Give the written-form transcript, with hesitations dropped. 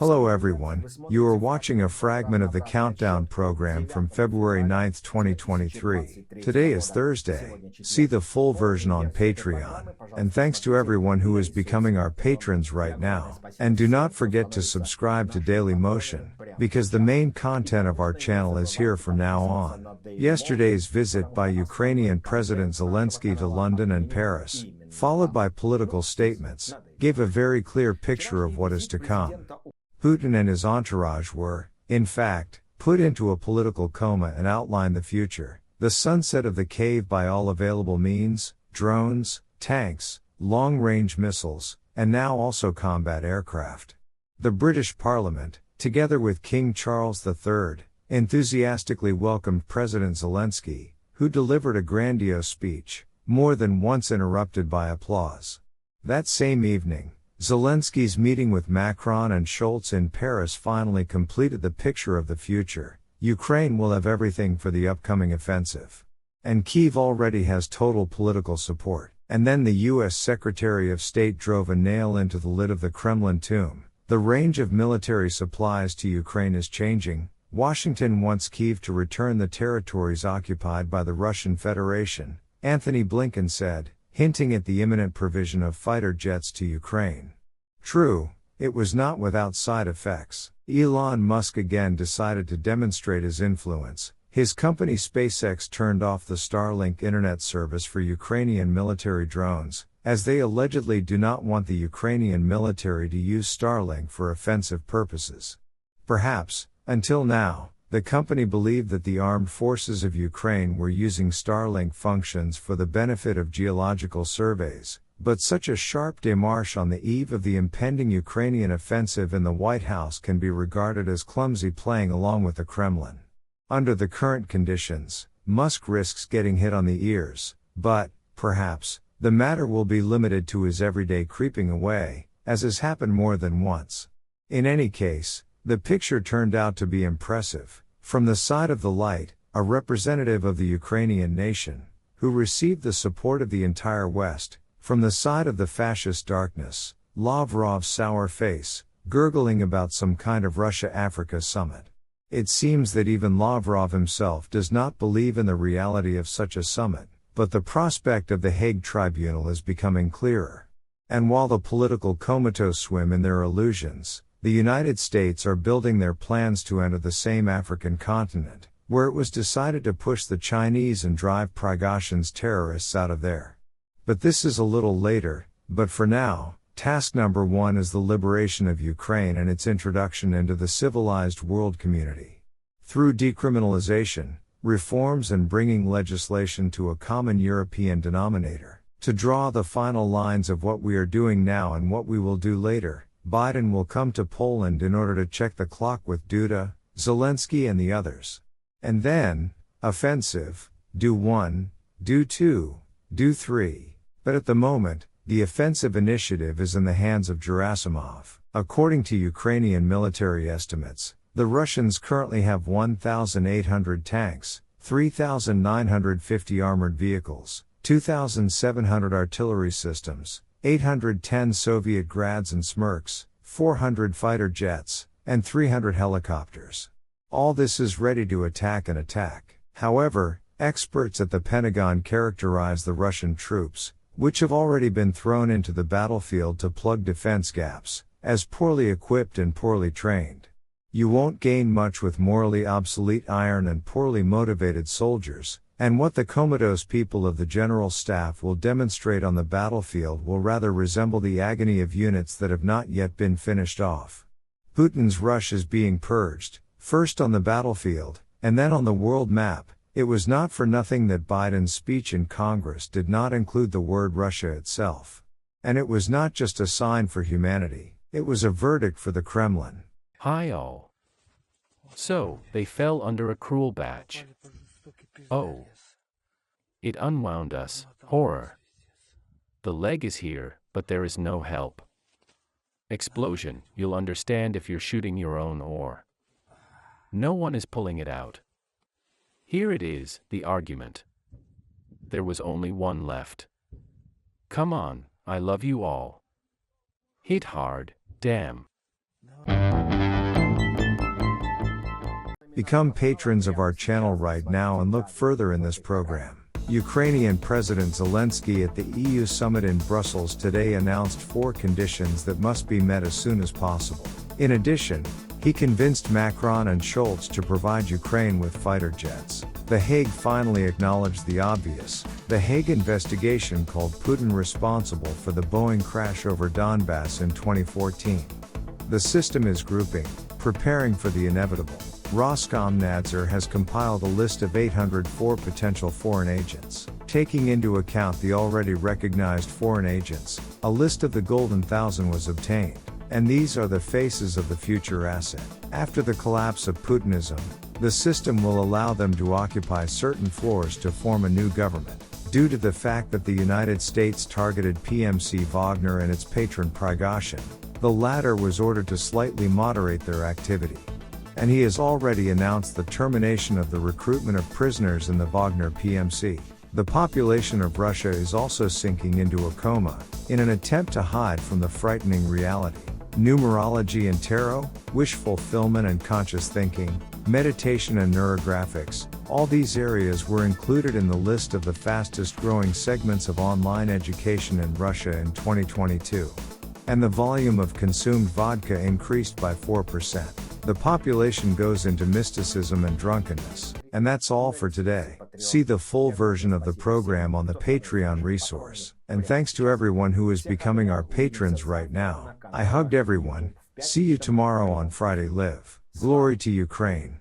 Hello everyone, you are watching a fragment of the countdown program from February 9, 2023. Today is Thursday. See the full version on Patreon. And thanks to everyone who is becoming our patrons right now. And do not forget to subscribe to Daily Motion, because the main content of our channel is here from now on. Yesterday's visit by Ukrainian President Zelensky to London and Paris, followed by political statements, gave a very clear picture of what is to come. Putin and his entourage were, in fact, put into a political coma and outlined the future, the sunset of the cave by all available means, drones, tanks, long-range missiles, and now also combat aircraft. The British Parliament, together with King Charles III, enthusiastically welcomed President Zelensky, who delivered a grandiose speech, more than once interrupted by applause. That same evening, Zelensky's meeting with Macron and Scholz in Paris finally completed the picture of the future. Ukraine will have everything for the upcoming offensive. And Kyiv already has total political support. And then the US Secretary of State drove a nail into the lid of the Kremlin tomb. The range of military supplies to Ukraine is changing. Washington wants Kyiv to return the territories occupied by the Russian Federation, Anthony Blinken said, hinting at the imminent provision of fighter jets to Ukraine. True, it was not without side effects. Elon Musk again decided to demonstrate his influence. His company SpaceX turned off the Starlink internet service for Ukrainian military drones, as they allegedly do not want the Ukrainian military to use Starlink for offensive purposes. Perhaps, until now, the company believed that the armed forces of Ukraine were using Starlink functions for the benefit of geological surveys, but such a sharp démarche on the eve of the impending Ukrainian offensive in the White House can be regarded as clumsy playing along with the Kremlin. Under the current conditions, Musk risks getting hit on the ears, but, perhaps, the matter will be limited to his everyday creeping away, as has happened more than once. In any case, the picture turned out to be impressive. From the side of the light, a representative of the Ukrainian nation, who received the support of the entire West. From the side of the fascist darkness, Lavrov's sour face, gurgling about some kind of Russia-Africa summit. It seems that even Lavrov himself does not believe in the reality of such a summit, but the prospect of the Hague Tribunal is becoming clearer. And while the political comatose swim in their illusions, the United States are building their plans to enter the same African continent, where it was decided to push the Chinese and drive Prigozhin's terrorists out of there. But this is a little later, but for now, task number one is the liberation of Ukraine and its introduction into the civilized world community. Through decriminalization, reforms and bringing legislation to a common European denominator, to draw the final lines of what we are doing now and what we will do later, Biden will come to Poland in order to check the clock with Duda, Zelensky and the others. And then, offensive, do 1, do 2, do 3. But at the moment, the offensive initiative is in the hands of Gerasimov. According to Ukrainian military estimates, the Russians currently have 1,800 tanks, 3,950 armored vehicles, 2,700 artillery systems, 810 Soviet Grads and Smerks, 400 fighter jets, and 300 helicopters. All this is ready to attack and attack. However, experts at the Pentagon characterize the Russian troops, which have already been thrown into the battlefield to plug defense gaps, as poorly equipped and poorly trained. You won't gain much with morally obsolete iron and poorly motivated soldiers. And what the comatose people of the General Staff will demonstrate on the battlefield will rather resemble the agony of units that have not yet been finished off. Putin's rush is being purged, first on the battlefield, and then on the world map. It was not for nothing that Biden's speech in Congress did not include the word Russia itself. And it was not just a sign for humanity, it was a verdict for the Kremlin. Hi all. So, they fell under a cruel batch. Oh. It unwound us, horror. The leg is here, but there is no help. Explosion, you'll understand if you're shooting your own oar. No one is pulling it out. Here it is, the argument. There was only one left. Come on, I love you all. Hit hard, damn. Become patrons of our channel right now and look further in this program. Ukrainian President Zelensky at the EU summit in Brussels today announced 4 conditions that must be met as soon as possible. In addition, he convinced Macron and Scholz to provide Ukraine with fighter jets. The Hague finally acknowledged the obvious. The Hague investigation called Putin responsible for the Boeing crash over Donbass in 2014. The system is grouping, preparing for the inevitable. Roskomnadzor has compiled a list of 804 potential foreign agents. Taking into account the already recognized foreign agents, a list of the Golden Thousand was obtained, and these are the faces of the future asset. After the collapse of Putinism, the system will allow them to occupy certain floors to form a new government. Due to the fact that the United States targeted PMC Wagner and its patron Prigozhin, the latter was ordered to slightly moderate their activity. And he has already announced the termination of the recruitment of prisoners in the Wagner PMC. The population of Russia is also sinking into a coma, in an attempt to hide from the frightening reality. Numerology and tarot, wish fulfillment and conscious thinking, meditation and neurographics, all these areas were included in the list of the fastest growing segments of online education in Russia in 2022. And the volume of consumed vodka increased by 4%. The population goes into mysticism and drunkenness. And that's all for today. See the full version of the program on the Patreon resource. And thanks to everyone who is becoming our patrons right now. I hugged everyone. See you tomorrow on Friday Live. Glory to Ukraine.